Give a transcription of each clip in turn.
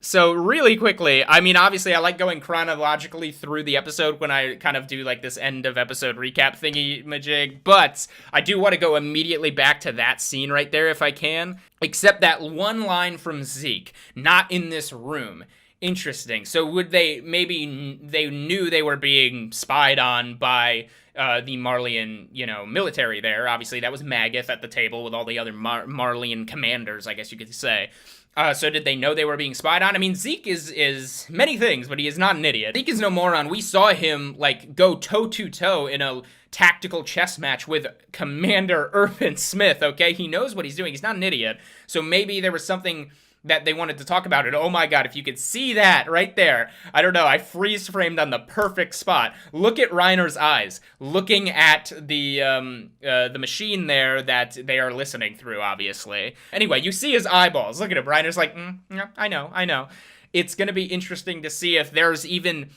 So really quickly, I mean, obviously I like going chronologically through the episode when I kind of do like this end of episode recap thingy majig, but I do want to go immediately back to that scene right there if I can, except that one line from Zeke, not in this room. Interesting. So would they, maybe they knew they were being spied on by the Marleyan, military there. Obviously that was Magath at the table with all the other Marleyan commanders, I guess you could say. So did they know they were being spied on? I mean, Zeke is many things, but he is not an idiot. Zeke is no moron. We saw him, go toe-to-toe in a tactical chess match with Commander Irvin Smith, okay? He knows what he's doing. He's not an idiot. So maybe there was something that they wanted to talk about it. Oh my god, if you could see that right there. I don't know, I freeze framed on the perfect spot. Look at Reiner's eyes, looking at the machine there that they are listening through, obviously. Anyway, you see his eyeballs. Look at him. Reiner's like, yeah, I know. It's gonna be interesting to see if there's even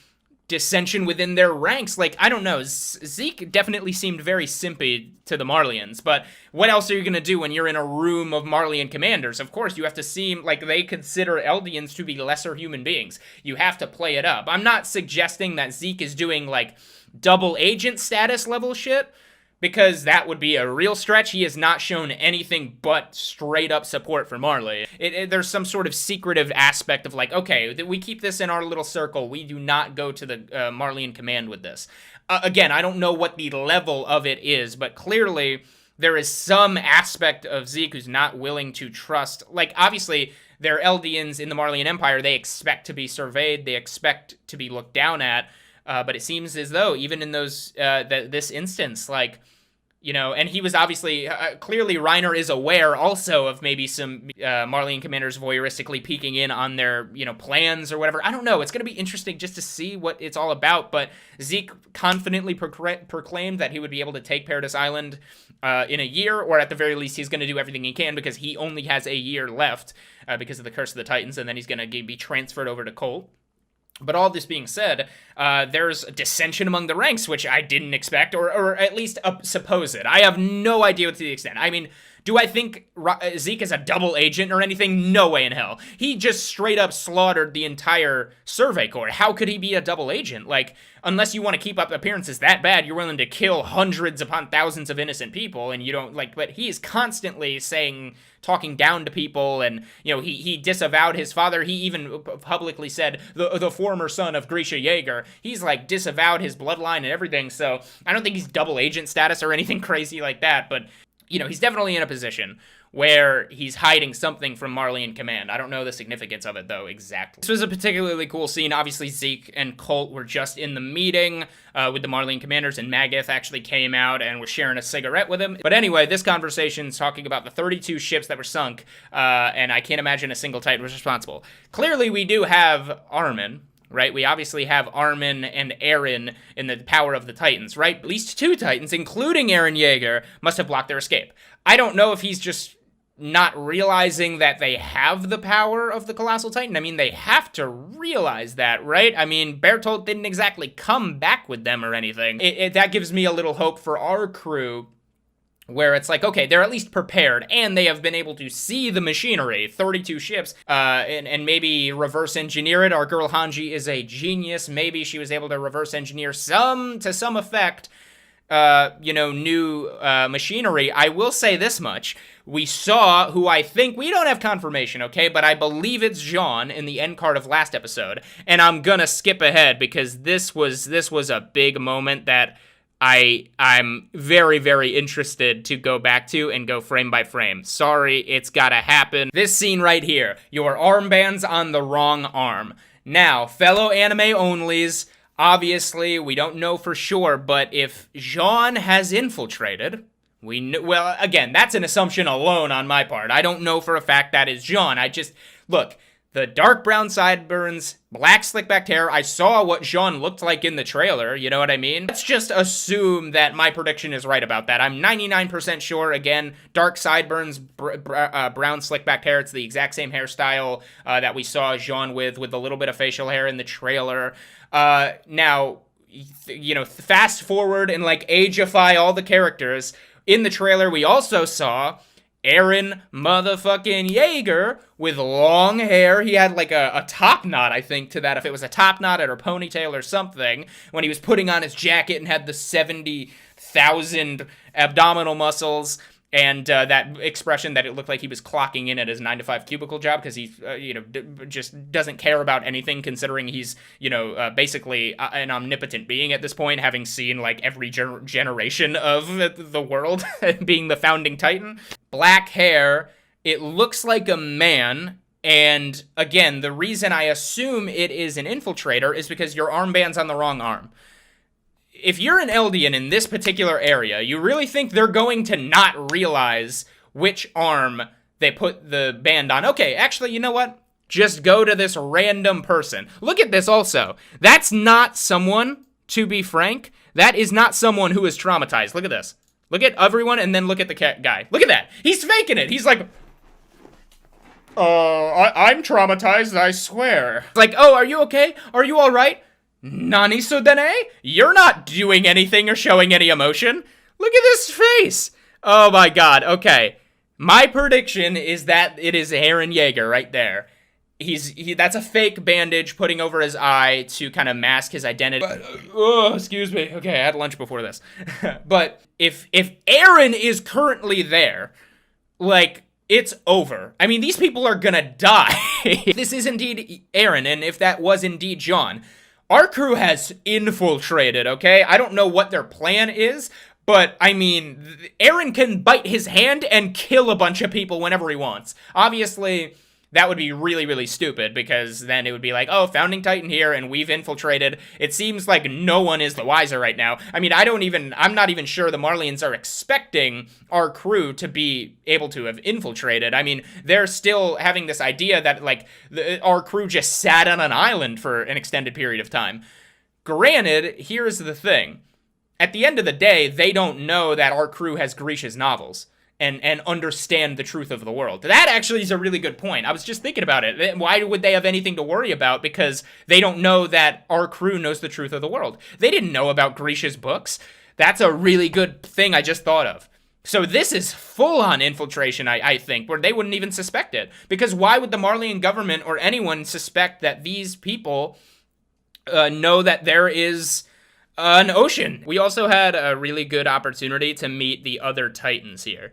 dissension within their ranks. I don't know, Zeke definitely seemed very simpy to the Marleyans, but what else are you gonna do when you're in a room of Marleyan commanders? Of course, you have to seem like they consider Eldians to be lesser human beings. You have to play it up. I'm not suggesting that Zeke is doing, double agent status level shit, because that would be a real stretch. He has not shown anything but straight up support for Marley. There's some sort of secretive aspect of okay, we keep this in our little circle. We do not go to the Marleyan command with this. Again, I don't know what the level of it is, but clearly there is some aspect of Zeke who's not willing to trust. Obviously, they're Eldians in the Marleyan Empire. They expect to be surveyed. They expect to be looked down at. But it seems as though even in those this instance, and he was obviously clearly Reiner is aware also of maybe some Marleyan commanders voyeuristically peeking in on their plans or whatever. I don't know. It's going to be interesting just to see what it's all about. But Zeke confidently proclaimed that he would be able to take Paradise Island in a year, or at the very least, he's going to do everything he can because he only has a year left because of the Curse of the Titans, and then he's going to be transferred over to Colt. But all this being said, there's dissension among the ranks, which I didn't expect, or at least suppose it. I have no idea to the extent. I mean, do I think Zeke is a double agent or anything? No way in hell. He just straight up slaughtered the entire Survey Corps. How could he be a double agent? Unless you want to keep up appearances that bad, you're willing to kill hundreds upon thousands of innocent people, and you don't, but he is constantly talking down to people, and, he disavowed his father. He even publicly said, the former son of Grisha Yeager. He's, disavowed his bloodline and everything, so I don't think he's double agent status or anything crazy like that, but he's definitely in a position where he's hiding something from Marleyan command. I don't know the significance of it, though, exactly. This was a particularly cool scene. Obviously, Zeke and Colt were just in the meeting with the Marleyan commanders, and Magath actually came out and was sharing a cigarette with him. But anyway, this conversation's talking about the 32 ships that were sunk, and I can't imagine a single Titan was responsible. Clearly, we do have Armin, right? We obviously have Armin and Eren in the power of the Titans, right? At least 2 Titans, including Eren Yeager, must have blocked their escape. I don't know if he's just not realizing that they have the power of the Colossal Titan. I mean, they have to realize that, right? I mean, Bertolt didn't exactly come back with them or anything. That gives me a little hope for our crew, where it's okay, they're at least prepared, and they have been able to see the machinery, 32 ships, and maybe reverse engineer it. Our girl Hanji is a genius. Maybe she was able to reverse engineer to some effect, new machinery. I will say this much. We saw who I think, we don't have confirmation, okay, but I believe it's Jean in the end card of last episode, and I'm gonna skip ahead because this was a big moment that I'm very, very interested to go back to and go frame by frame. Sorry, it's gotta happen. This scene right here, your armband's on the wrong arm. Now, fellow anime onlys, obviously, we don't know for sure, but if Jean has infiltrated, well, again, that's an assumption alone on my part. I don't know for a fact that is Jean. Look, the dark brown sideburns, black slick back hair, I saw what Jean looked like in the trailer, you know what I mean? Let's just assume that my prediction is right about that. I'm 99% sure, again, dark sideburns, brown slick back hair, it's the exact same hairstyle that we saw Jean with a little bit of facial hair in the trailer. Now, fast forward and ageify all the characters. In the trailer, we also saw Eren motherfucking Yeager with long hair. He had like a top knot, I think, to that. If it was a top knot or a ponytail or something, when he was putting on his jacket and had the 70,000 abdominal muscles. And that expression that it looked like he was clocking in at his 9-to-5 cubicle job because he, just doesn't care about anything, considering he's, basically an omnipotent being at this point, having seen like every generation of the world, being the founding titan. Black hair. It looks like a man. And again, the reason I assume it is an infiltrator is because your armband's on the wrong arm. If you're an Eldian in this particular area, you really think they're going to not realize which arm they put the band on? Okay, actually, you know what? Just go to this random person. Look at this also. That's not someone, to be frank, that is not someone who is traumatized. Look at this. Look at everyone and then look at the guy. Look at that. He's faking it. He's like, I'm traumatized, I swear. Like, oh, are you okay? Are you all right? Nani sudene? You're not doing anything or showing any emotion. Look at this face. Oh my god. Okay. My prediction is that it is Eren Yeager right there. That's a fake bandage putting over his eye to kind of mask his identity. But, excuse me. Okay, I had lunch before this. But if Eren is currently there, like, it's over. I mean, these people are gonna die. If this is indeed Eren, and if that was indeed John, our crew has infiltrated, okay? I don't know what their plan is, but, I mean, Eren can bite his hand and kill a bunch of people whenever he wants. Obviously, that would be really, really stupid, because then it would be like, oh, Founding Titan here, and we've infiltrated. It seems like no one is the wiser right now. I mean, I'm not even sure the Marleyans are expecting our crew to be able to have infiltrated. I mean, they're still having this idea that, like, our crew just sat on an island for an extended period of time. Granted, here's the thing. At the end of the day, they don't know that our crew has Grisha's novels and understand the truth of the world. That actually is a really good point. I was just thinking about it. Why would they have anything to worry about? Because they don't know that our crew knows the truth of the world. They didn't know about Grisha's books. That's a really good thing I just thought of. So this is full-on infiltration, I think, where they wouldn't even suspect it. Because why would the Marleyan government or anyone suspect that these people know that there is an ocean? We also had a really good opportunity to meet the other Titans here.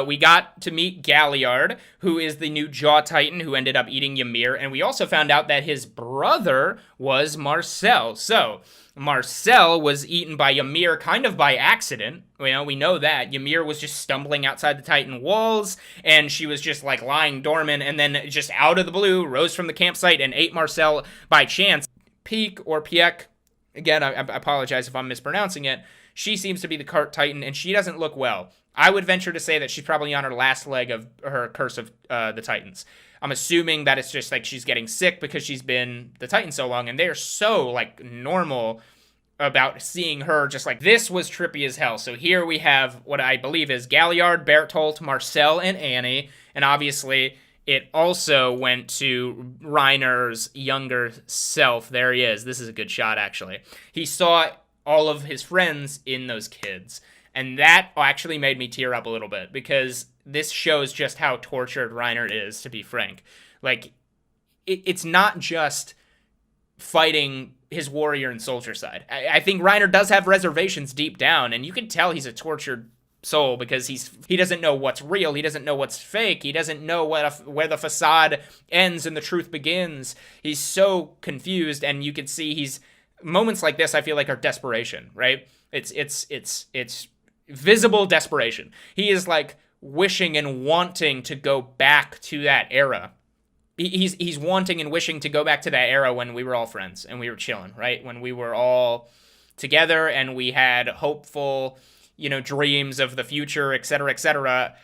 We got to meet Galliard, who is the new Jaw Titan who ended up eating Ymir, and we also found out that his brother was Marcel. So, Marcel was eaten by Ymir kind of by accident. We know that. Ymir was just stumbling outside the Titan walls, and she was just, like, lying dormant, and then just out of the blue, rose from the campsite and ate Marcel by chance. Peek, or Piek, again, I apologize if I'm mispronouncing it, she seems to be the Cart Titan, and she doesn't look well. I would venture to say that she's probably on her last leg of her Curse of the Titans. I'm assuming that it's just like she's getting sick because she's been the Titan so long, and they are so, like, normal about seeing her just like this. Was trippy as hell. So here we have what I believe is Galliard, Bertolt, Marcel, and Annie, and obviously it also went to Reiner's younger self. There he is. This is a good shot, actually. He saw all of his friends in those kids. And that actually made me tear up a little bit, because this shows just how tortured Reiner is, to be frank. Like, it's not just fighting his warrior and soldier side. I think Reiner does have reservations deep down, and you can tell he's a tortured soul, because he doesn't know what's real, he doesn't know what's fake, he doesn't know where the facade ends and the truth begins. He's so confused, and you can see moments like this I feel like are desperation, right? It's visible desperation. He is like wishing and wanting to go back to that era. He's wanting and wishing to go back to that era when we were all friends and we were chilling, right? When we were all together and we had hopeful, dreams of the future, etc., etc.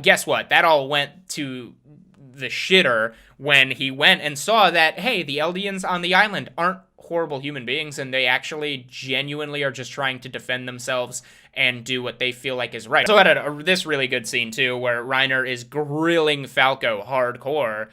Guess what? That all went to the shitter when he went and saw that, hey, the Eldians on the island aren't horrible human beings, and they actually genuinely are just trying to defend themselves and do what they feel like is right. So I had this really good scene too, where Reiner is grilling Falco hardcore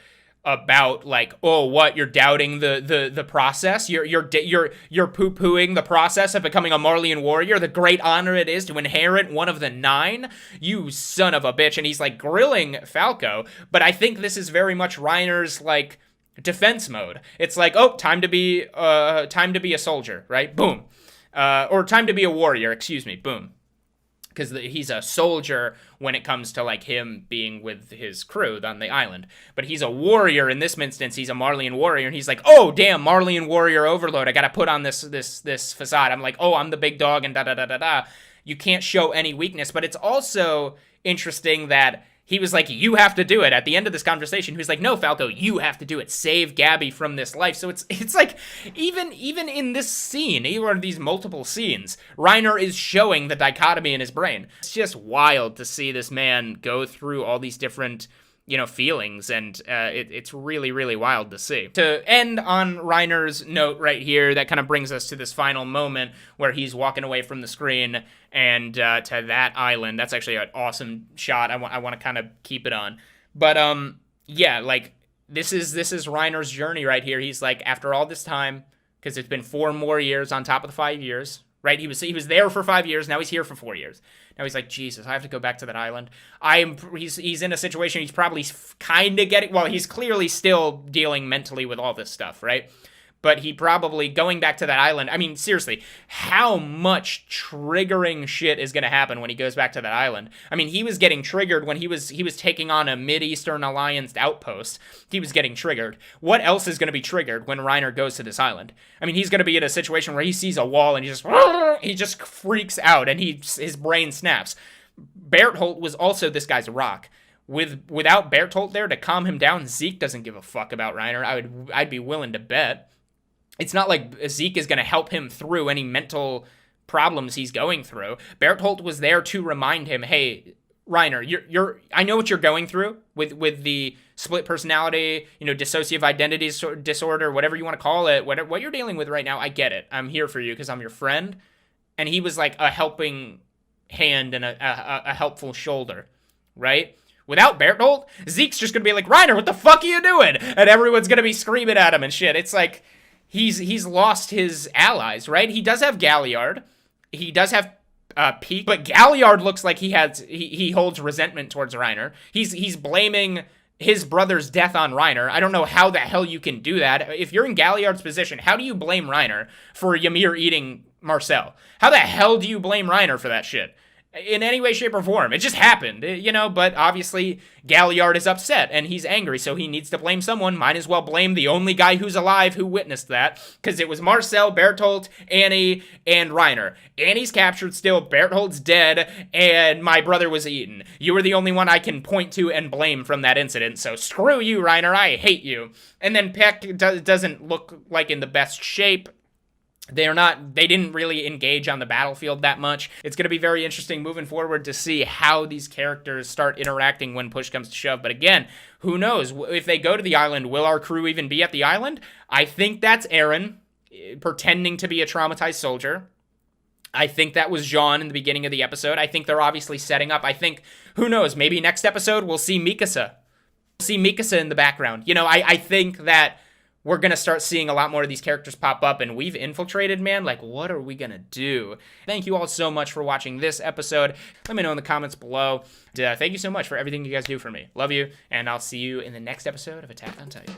about like, oh, what, you're doubting the process, you're poo-pooing the process of becoming a Marleyan warrior, the great honor it is to inherit one of the 9, you son of a bitch. And he's like grilling Falco, but I think this is very much Reiner's like defense mode. It's like, oh, time to be a soldier, right? Boom. Or time to be a warrior, excuse me, boom. Because he's a soldier when it comes to like him being with his crew on the island, but he's a warrior in this instance. He's a Marleyan warrior, and he's like, oh damn, Marleyan warrior overload. I gotta put on this facade. I'm like, oh, I'm the big dog, and da da da da da. You can't show any weakness, but it's also interesting that he was like, you have to do it. At the end of this conversation, he was like, no, Falco, you have to do it. Save Gabby from this life. So it's like, even in this scene, even these multiple scenes, Reiner is showing the dichotomy in his brain. It's just wild to see this man go through all these different, feelings, and it's really, really wild to see. To end on Reiner's note right here, that kind of brings us to this final moment where he's walking away from the screen and to that island. That's actually an awesome shot. I want to kind of keep it on. But yeah, like this is Reiner's journey right here. He's like, after all this time, because it's been 4 more years on top of the 5 years. Right, he was there for 5 years. Now he's here for 4 years. Now he's like, Jesus, I have to go back to that island. He's in a situation he's probably kind of getting. Well, he's clearly still dealing mentally with all this stuff, right? But he probably going back to that island. I mean, seriously, how much triggering shit is going to happen when he goes back to that island? I mean, he was getting triggered when he was taking on a Mid-Eastern Alliance outpost. He was getting triggered. What else is going to be triggered when Reiner goes to this island? I mean, he's going to be in a situation where he sees a wall and he just freaks out and his brain snaps. Bertholdt was also this guy's rock. Without Bertholdt there to calm him down, Zeke doesn't give a fuck about Reiner. I'd be willing to bet. It's not like Zeke is going to help him through any mental problems he's going through. Bertholdt was there to remind him, hey, Reiner, I know what you're going through with the split personality, dissociative identity disorder, whatever you want to call it, what you're dealing with right now. I get it. I'm here for you because I'm your friend. And he was like a helping hand and a helpful shoulder, right? Without Bertholdt, Zeke's just going to be like, Reiner, what the fuck are you doing? And everyone's going to be screaming at him and shit. It's like, he's lost his allies, right? He does have Galliard. He does have Peak, but Galliard looks like he holds resentment towards Reiner. He's blaming his brother's death on Reiner. I don't know how the hell you can do that. If you're in Galliard's position, how do you blame Reiner for Ymir eating Marcel? How the hell do you blame Reiner for that shit? In any way, shape, or form. It just happened, but obviously Galliard is upset and he's angry, so he needs to blame someone. Might as well blame the only guy who's alive who witnessed that, because it was Marcel, Bertholdt, Annie, and Reiner. Annie's captured still, Bertholdt's dead, and my brother was eaten. You are the only one I can point to and blame from that incident, so screw you, Reiner, I hate you. And then Peck doesn't look like in the best shape. They didn't really engage on the battlefield that much. It's going to be very interesting moving forward to see how these characters start interacting when push comes to shove. But again, who knows? If they go to the island, will our crew even be at the island? I think that's Eren pretending to be a traumatized soldier. I think that was Jean in the beginning of the episode. I think they're obviously setting up. I think, who knows, maybe next episode we'll see Mikasa. We'll see Mikasa in the background. I think that we're going to start seeing a lot more of these characters pop up, and we've infiltrated, man. Like, what are we going to do? Thank you all so much for watching this episode. Let me know in the comments below. Thank you so much for everything you guys do for me. Love you, and I'll see you in the next episode of Attack on Titan.